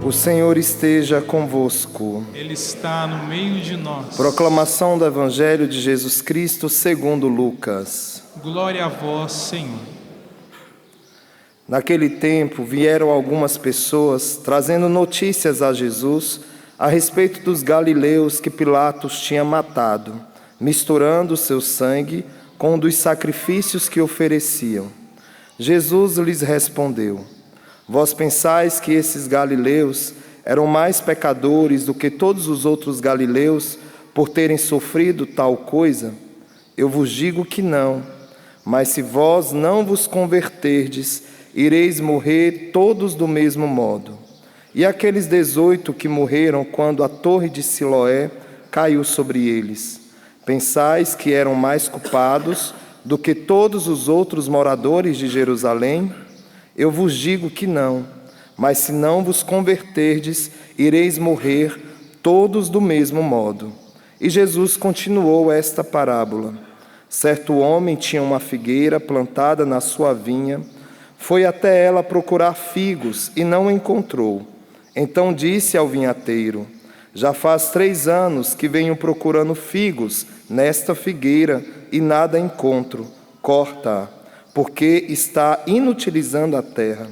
O Senhor esteja convosco. Ele está no meio de nós. Proclamação do Evangelho de Jesus Cristo segundo Lucas. Glória a vós, Senhor. Naquele tempo vieram algumas pessoas trazendo notícias a Jesus a respeito dos galileus que Pilatos tinha matado, misturando seu sangue com o dos sacrifícios que ofereciam. Jesus lhes respondeu: Vós pensais que esses galileus eram mais pecadores do que todos os outros galileus por terem sofrido tal coisa? Eu vos digo que não. Mas se vós não vos converterdes, ireis morrer todos do mesmo modo. E aqueles 18 que morreram quando a torre de Siloé caiu sobre eles, pensais que eram mais culpados do que todos os outros moradores de Jerusalém? Eu vos digo que não, mas se não vos converterdes, ireis morrer todos do mesmo modo. E Jesus continuou esta parábola. Certo homem tinha uma figueira plantada na sua vinha, foi até ela procurar figos e não encontrou. Então disse ao vinhateiro: Já faz 3 anos que venho procurando figos nesta figueira e nada encontro. Corta-a, porque está inutilizando a terra.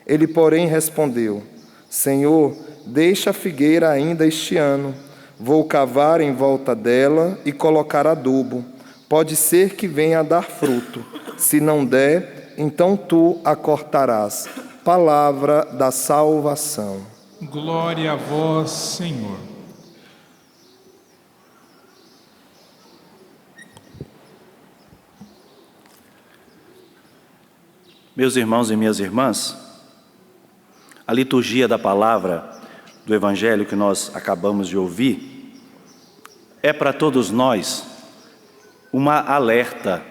Ele, porém, respondeu: Senhor, deixa a figueira ainda este ano. Vou cavar em volta dela e colocar adubo. Pode ser que venha a dar fruto. Se não der, então tu a cortarás. Palavra da salvação. Glória a vós, Senhor. Meus irmãos e minhas irmãs, a liturgia da palavra do Evangelho que nós acabamos de ouvir é para todos nós um alerta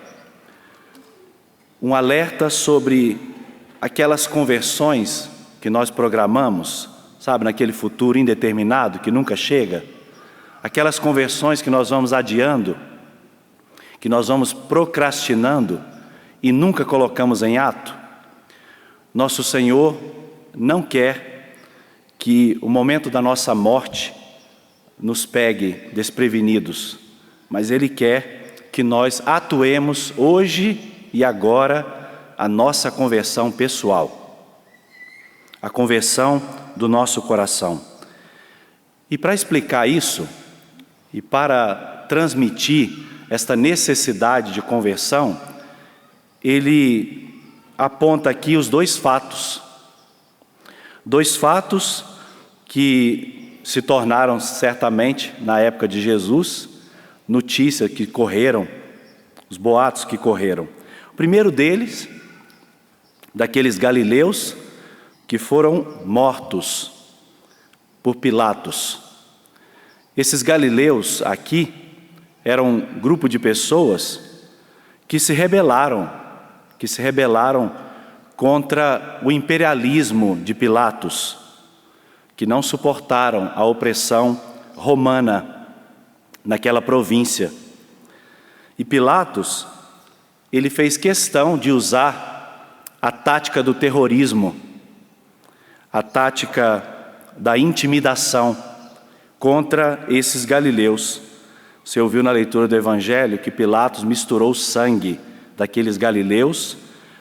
sobre aquelas conversões que nós programamos, sabe, naquele futuro indeterminado que nunca chega, aquelas conversões que nós vamos adiando, que nós vamos procrastinando e nunca colocamos em ato. Nosso Senhor não quer que o momento da nossa morte nos pegue desprevenidos, mas Ele quer que nós atuemos hoje e agora a nossa conversão pessoal, a conversão do nosso coração. E para explicar isso, e para transmitir esta necessidade de conversão, ele aponta aqui os 2 fatos. 2 fatos que se tornaram certamente, na época de Jesus, notícias que correram, os boatos que correram. O primeiro deles, daqueles galileus que foram mortos por Pilatos. Esses galileus aqui eram um grupo de pessoas que se rebelaram contra o imperialismo de Pilatos, que não suportaram a opressão romana naquela província. E Pilatos, ele fez questão de usar a tática do terrorismo, a tática da intimidação contra esses galileus. Você ouviu na leitura do Evangelho que Pilatos misturou o sangue daqueles galileus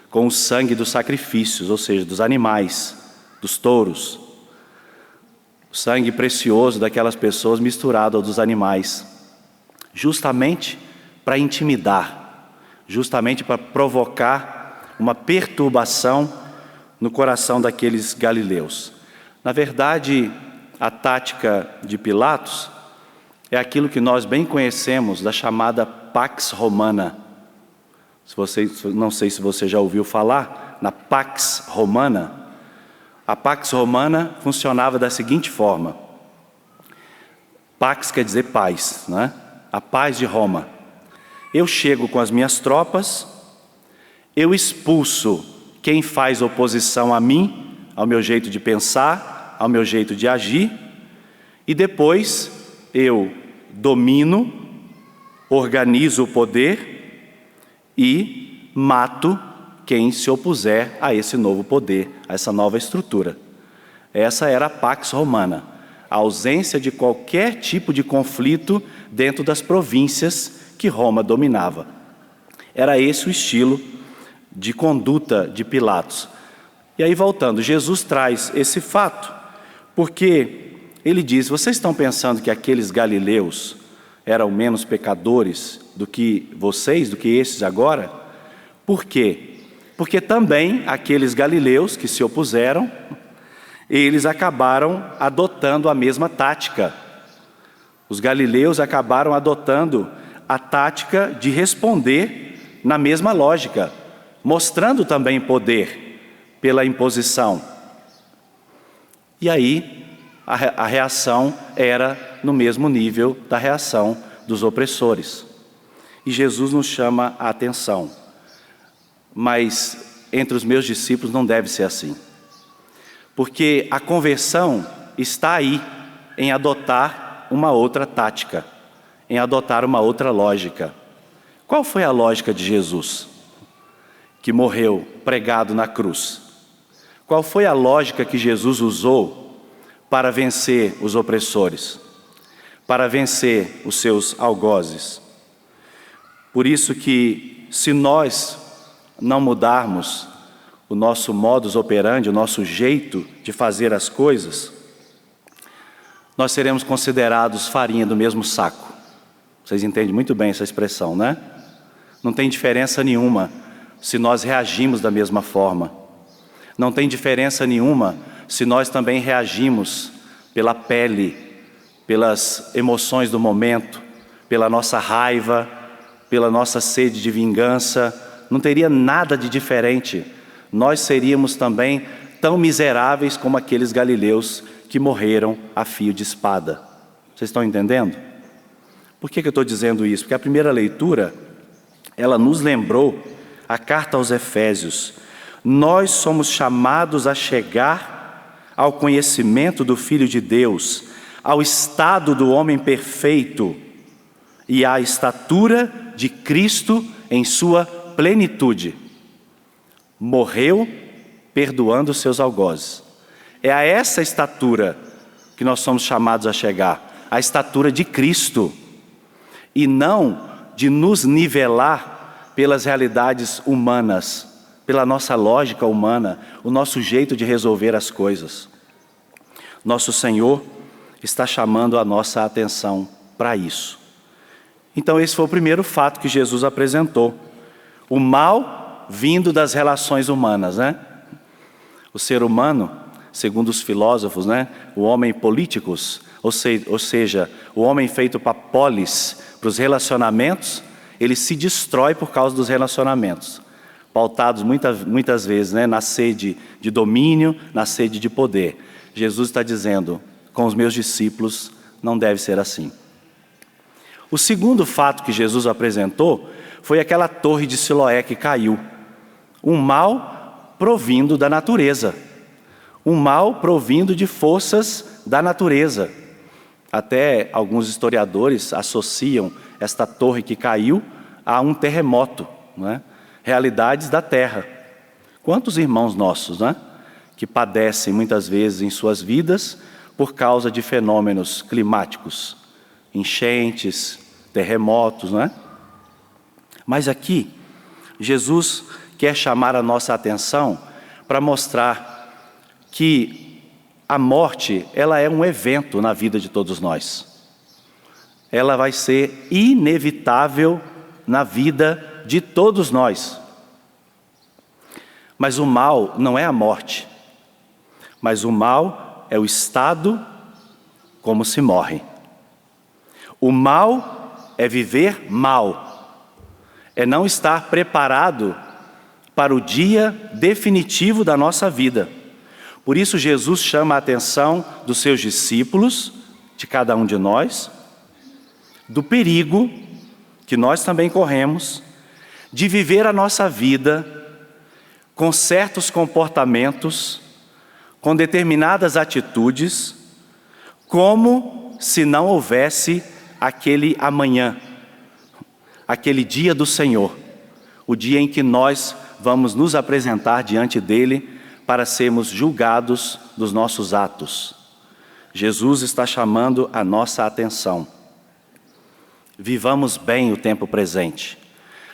com o sangue dos sacrifícios, ou seja, dos animais, dos touros. O sangue precioso daquelas pessoas misturado ao dos animais, justamente para intimidar, justamente para provocar uma perturbação no coração daqueles galileus. Na verdade, a tática de Pilatos é aquilo que nós bem conhecemos da chamada Pax Romana. Não sei se você já ouviu falar na Pax Romana. A Pax Romana funcionava da seguinte forma. Pax quer dizer paz, né? A paz de Roma. Eu chego com as minhas tropas, eu expulso quem faz oposição a mim, ao meu jeito de pensar, ao meu jeito de agir, e depois eu domino, organizo o poder e mato quem se opuser a esse novo poder, a essa nova estrutura. Essa era a Pax Romana, a ausência de qualquer tipo de conflito dentro das províncias que Roma dominava. Era esse o estilo de conduta de Pilatos. E aí, voltando, Jesus traz esse fato, porque ele diz: vocês estão pensando que aqueles galileus eram menos pecadores do que vocês, do que esses agora? Por quê? Porque também aqueles galileus que se opuseram, eles acabaram adotando a mesma tática. Os galileus acabaram adotando a tática de responder na mesma lógica, mostrando também poder pela imposição. E aí, a reação era no mesmo nível da reação dos opressores. E Jesus nos chama a atenção. Mas entre os meus discípulos não deve ser assim. Porque a conversão está aí, em adotar uma outra tática, em adotar uma outra lógica. Qual foi a lógica de Jesus, que morreu pregado na cruz? Qual foi a lógica que Jesus usou para vencer os opressores, para vencer os seus algozes? Por isso que, se nós não mudarmos o nosso modus operandi, o nosso jeito de fazer as coisas, nós seremos considerados farinha do mesmo saco. Vocês entendem muito bem essa expressão, né? Não tem diferença nenhuma se nós reagimos da mesma forma. Não tem diferença nenhuma se nós também reagimos pela pele, pelas emoções do momento, pela nossa raiva, pela nossa sede de vingança. Não teria nada de diferente. Nós seríamos também tão miseráveis como aqueles galileus que morreram a fio de espada. Vocês estão entendendo? Por que eu estou dizendo isso? Porque a primeira leitura, ela nos lembrou a carta aos Efésios. Nós somos chamados a chegar ao conhecimento do Filho de Deus, ao estado do homem perfeito e à estatura de Cristo em sua plenitude. Morreu perdoando os seus algozes. É a essa estatura que nós somos chamados a chegar, a estatura de Cristo, e não de nos nivelar pelas realidades humanas, pela nossa lógica humana, o nosso jeito de resolver as coisas. Nosso Senhor está chamando a nossa atenção para isso. Então esse foi o primeiro fato que Jesus apresentou. O mal vindo das relações humanas, né? O ser humano, segundo os filósofos, né? O homem políticos, ou seja, o homem feito para polis, para os relacionamentos, ele se destrói por causa dos relacionamentos, pautados muitas vezes, né? Na sede de domínio, na sede de poder. Jesus está dizendo, com os meus discípulos não deve ser assim. O segundo fato que Jesus apresentou foi aquela torre de Siloé que caiu. Um mal provindo da natureza. Um mal provindo de forças da natureza. Até alguns historiadores associam esta torre que caiu a um terremoto, né? Realidades da terra. Quantos irmãos nossos, né? Que padecem muitas vezes em suas vidas por causa de fenômenos climáticos, enchentes, terremotos, né? Mas aqui, Jesus quer chamar a nossa atenção para mostrar que a morte, ela é um evento na vida de todos nós. Ela vai ser inevitável na vida de todos nós. Mas o mal não é a morte, mas o mal é o estado como se morre. O mal é viver mal, é não estar preparado para o dia definitivo da nossa vida. Por isso Jesus chama a atenção dos seus discípulos, de cada um de nós, do perigo que nós também corremos, de viver a nossa vida com certos comportamentos, com determinadas atitudes, como se não houvesse aquele amanhã, aquele dia do Senhor, o dia em que nós vamos nos apresentar diante dele para sermos julgados dos nossos atos. Jesus está chamando a nossa atenção. Vivamos bem o tempo presente.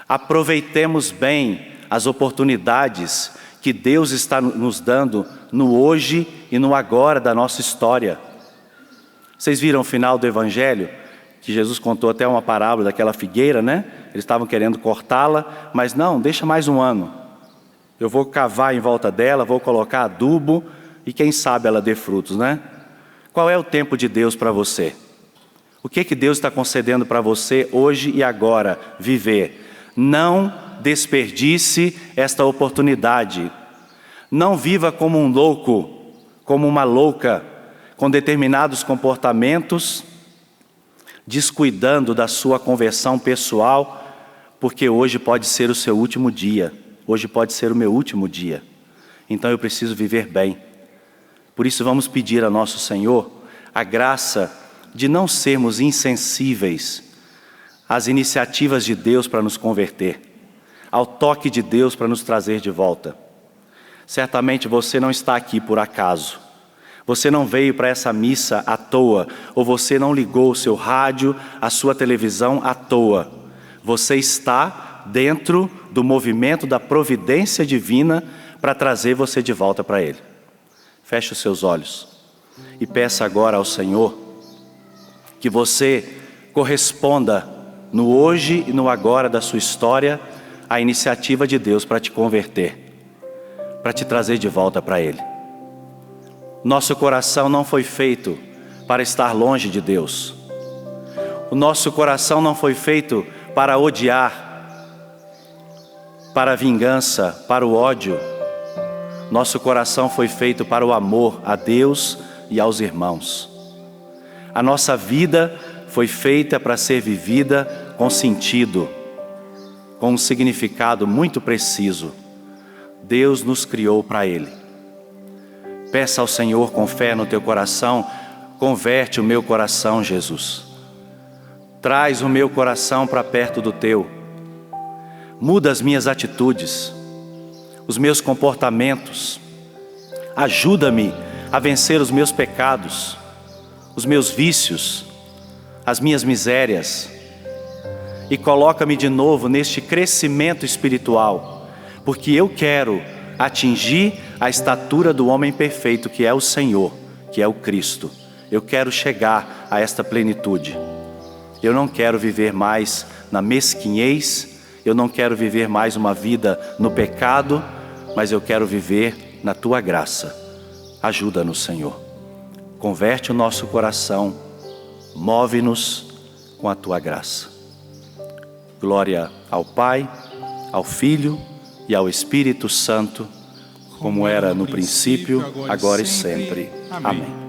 Aproveitemos bem as oportunidades que Deus está nos dando no hoje e no agora da nossa história. Vocês viram o final do Evangelho? Que Jesus contou até uma parábola daquela figueira, né? Eles estavam querendo cortá-la, mas não, deixa mais um ano. Eu vou cavar em volta dela, vou colocar adubo e quem sabe ela dê frutos, né? Qual é o tempo de Deus para você? O que Deus está concedendo para você hoje e agora viver? Não desperdice esta oportunidade. Não viva como um louco, como uma louca, com determinados comportamentos, descuidando da sua conversão pessoal, porque hoje pode ser o seu último dia. Hoje pode ser o meu último dia. Então eu preciso viver bem. Por isso vamos pedir a nosso Senhor a graça de não sermos insensíveis às iniciativas de Deus para nos converter, ao toque de Deus para nos trazer de volta. Certamente você não está aqui por acaso. Você não veio para essa missa à toa, ou você não ligou o seu rádio, a sua televisão à toa. Você está dentro do movimento da providência divina para trazer você de volta para Ele. Feche os seus olhos e peça agora ao Senhor que você corresponda no hoje e no agora da sua história à iniciativa de Deus para te converter, para te trazer de volta para Ele. Nosso coração não foi feito para estar longe de Deus. O nosso coração não foi feito para odiar, para a vingança, para o ódio. Nosso coração foi feito para o amor a Deus e aos irmãos. A nossa vida foi feita para ser vivida com sentido, com um significado muito preciso. Deus nos criou para Ele. Peça ao Senhor com fé no teu coração: converte o meu coração, Jesus. Traz o meu coração para perto do teu. Muda as minhas atitudes, os meus comportamentos. Ajuda-me a vencer os meus pecados, os meus vícios, as minhas misérias. E coloca-me de novo neste crescimento espiritual, porque eu quero atingir a estatura do homem perfeito, que é o Senhor, que é o Cristo. Eu quero chegar a esta plenitude. Eu não quero viver mais na mesquinhez, eu não quero viver mais uma vida no pecado, mas eu quero viver na Tua graça. Ajuda-nos, Senhor. Converte o nosso coração, move-nos com a Tua graça. Glória ao Pai, ao Filho e ao Espírito Santo, como era no princípio, agora e sempre. Amém.